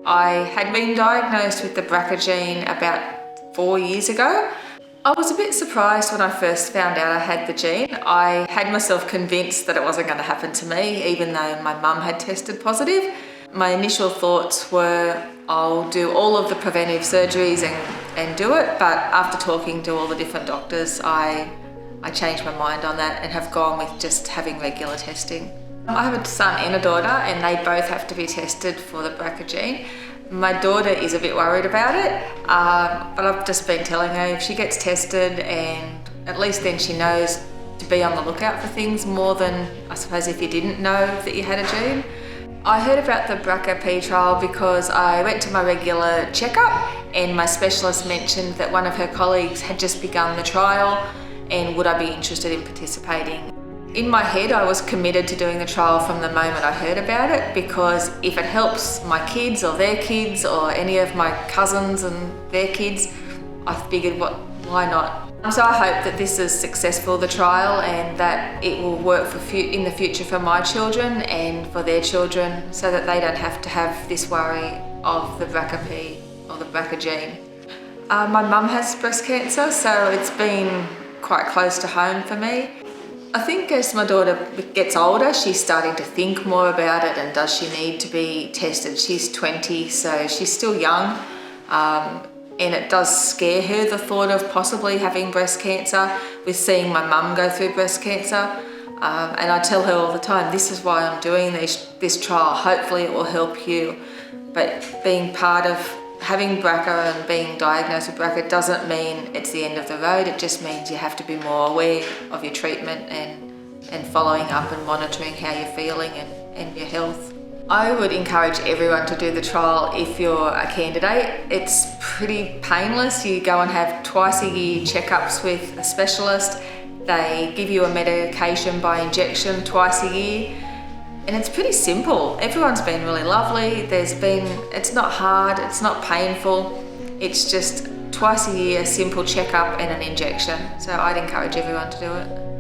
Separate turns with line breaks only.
I had been diagnosed with the BRCA gene about 4 years ago. I was a bit surprised when I first found out I had the gene. I had myself convinced that it wasn't going to happen to me, even though my mum had tested positive. My initial thoughts were, I'll do all of the preventive surgeries and do it, but after talking to all the different doctors, I changed my mind on that and have gone with just having regular testing. I have a son and a daughter, and they both have to be tested for the BRCA gene. My daughter is a bit worried about it, but I've just been telling her if she gets tested, and at least then she knows to be on the lookout for things more than, I suppose, if you didn't know that you had a gene. I heard about the BRCA-P trial because I went to my regular checkup and my specialist mentioned that one of her colleagues had just begun the trial and would I be interested in participating. In my head, I was committed to doing the trial from the moment I heard about it, because if it helps my kids or their kids or any of my cousins and their kids, I figured, why not? So I hope that this is successful, the trial, and that it will work in the future for my children and for their children, so that they don't have to have this worry of the BRCA-P or the BRCA gene. My mum has breast cancer, so it's been quite close to home for me. I think as my daughter gets older, she's starting to think more about it and does she need to be tested. She's 20, so she's still young, and it does scare her, the thought of possibly having breast cancer, with seeing my mum go through breast cancer. And I tell her all the time, this is why I'm doing this trial. Hopefully it will help you. But being part of having BRCA and being diagnosed with BRCA doesn't mean it's the end of the road. It just means you have to be more aware of your treatment and following up and monitoring how you're feeling and your health. I would encourage everyone to do the trial if you're a candidate. It's pretty painless. You go and have twice a year checkups with a specialist. They give you a medication by injection twice a year. And it's pretty simple. Everyone's been really lovely. It's not hard, it's not painful. It's just twice a year, a simple checkup and an injection. So I'd encourage everyone to do it.